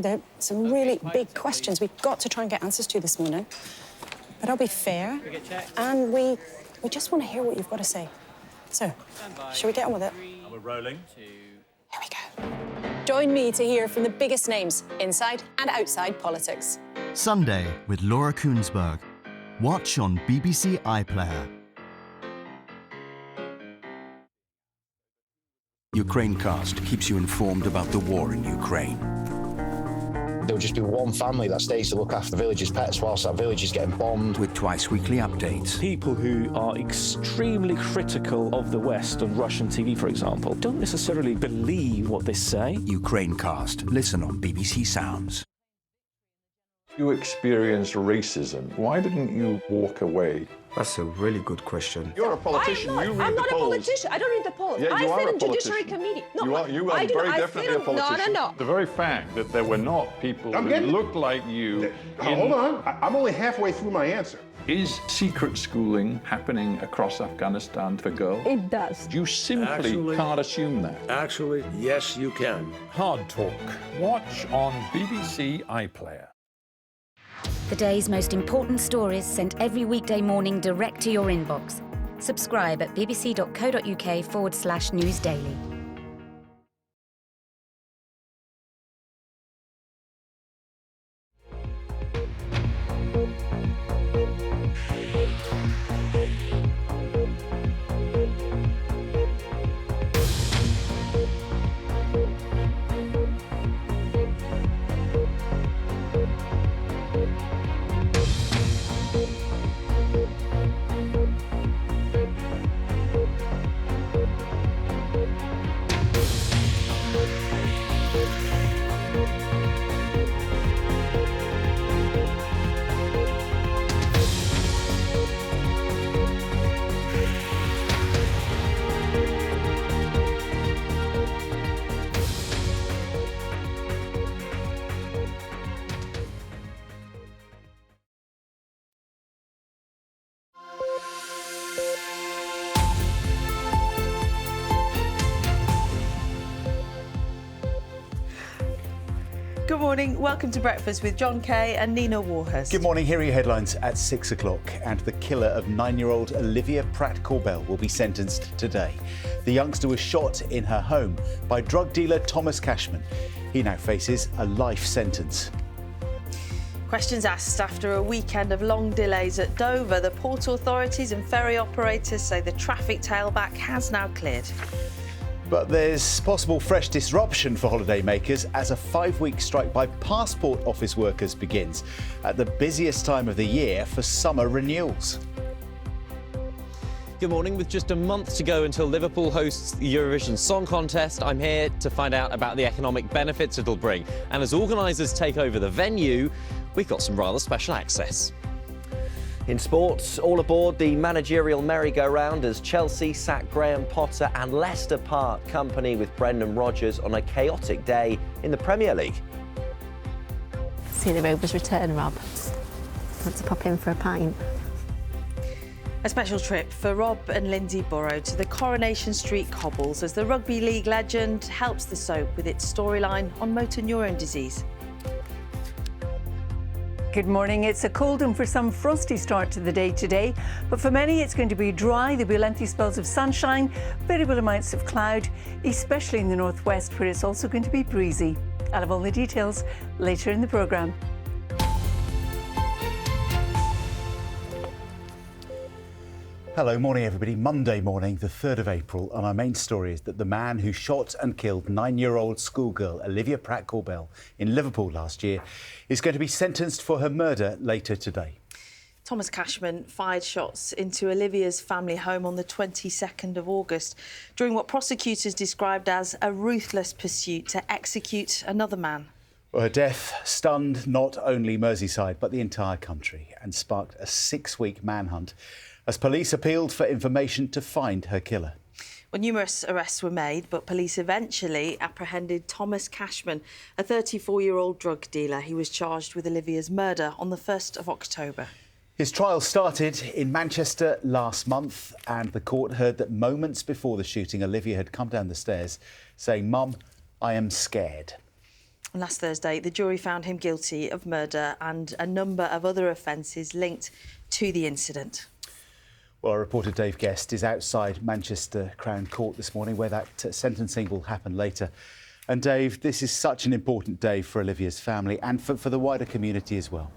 There are some really big questions we've got to try and get answers to this morning. But I'll be fair, and we just want to hear what you've got to say. So, shall we get on with it? And we're rolling. Here we go. Join me to hear from the biggest names inside and outside politics. Sunday with Laura Koonsberg. Watch on BBC iPlayer. Ukrainecast keeps you informed about the war in Ukraine. There will just be one family that stays to look after the village's pets whilst that village is getting bombed. With twice-weekly updates. People who are extremely critical of the West on Russian TV, for example, don't necessarily believe what they say. Ukrainecast. Listen on BBC Sounds. You experienced racism. Why didn't you walk away? That's a really good question. You're a politician. You read the polls. I'm not a politician. I don't read the polls. Yeah, you I are sit a in Judiciary Committee. No, you are very definitely a politician. No. The very fact that there were not people who looked like you. Hold on. I'm only halfway through my answer. Is secret schooling happening across Afghanistan for girls? It does. You simply can't assume that. Actually, yes, you can. Hard Talk. Watch on BBC iPlayer. The day's most important stories sent every weekday morning direct to your inbox. Subscribe at bbc.co.uk/newsdaily. Good morning. Welcome to Breakfast with John Kay and Nina Warhurst. Good morning. Here are your headlines at 6 o'clock. And the killer of 9-year-old Olivia Pratt-Korbel will be sentenced today. The youngster was shot in her home by drug dealer Thomas Cashman. He now faces a life sentence. Questions asked after a weekend of long delays at Dover. The port authorities and ferry operators say the traffic tailback has now cleared. But there's possible fresh disruption for holidaymakers as a 5-week strike by passport office workers begins at the busiest time of the year for summer renewals. Good morning. With just a month to go until Liverpool hosts the Eurovision Song Contest, I'm here to find out about the economic benefits it'll bring. And as organisers take over the venue, we've got some rather special access. In sports, all aboard the managerial merry-go-round as Chelsea sack Graham Potter and Leicester part company with Brendan Rodgers on a chaotic day in the Premier League. See the Rovers return, Rob. Want to pop in for a pint? A special trip for Rob and Lindsay Burrow to the Coronation Street cobbles as the Rugby League legend helps the soap with its storyline on motor neurone disease. Good morning. It's a cold and for some frosty start to the day today, but for many it's going to be dry. There'll be lengthy spells of sunshine, variable amounts of cloud, especially in the northwest where it's also going to be breezy. I'll have all the details later in the programme. Hello, morning everybody. Monday morning, the 3rd of April, and our main story is that the man who shot and killed 9-year-old schoolgirl Olivia Pratt-Korbel in Liverpool last year is going to be sentenced for her murder later today. Thomas Cashman fired shots into Olivia's family home on the 22nd of August during what prosecutors described as a ruthless pursuit to execute another man. Well, her death stunned not only Merseyside but the entire country and sparked a 6-week manhunt as police appealed for information to find her killer. Well, numerous arrests were made, but police eventually apprehended Thomas Cashman, a 34-year-old drug dealer. He was charged with Olivia's murder on the 1st of October. His trial started in Manchester last month, and the court heard that moments before the shooting, Olivia had come down the stairs saying, "Mum, I am scared." Last Thursday, the jury found him guilty of murder and a number of other offences linked to the incident. Well, our reporter Dave Guest is outside Manchester Crown Court this morning, where that sentencing will happen later. And Dave, this is such an important day for Olivia's family and for the wider community as well.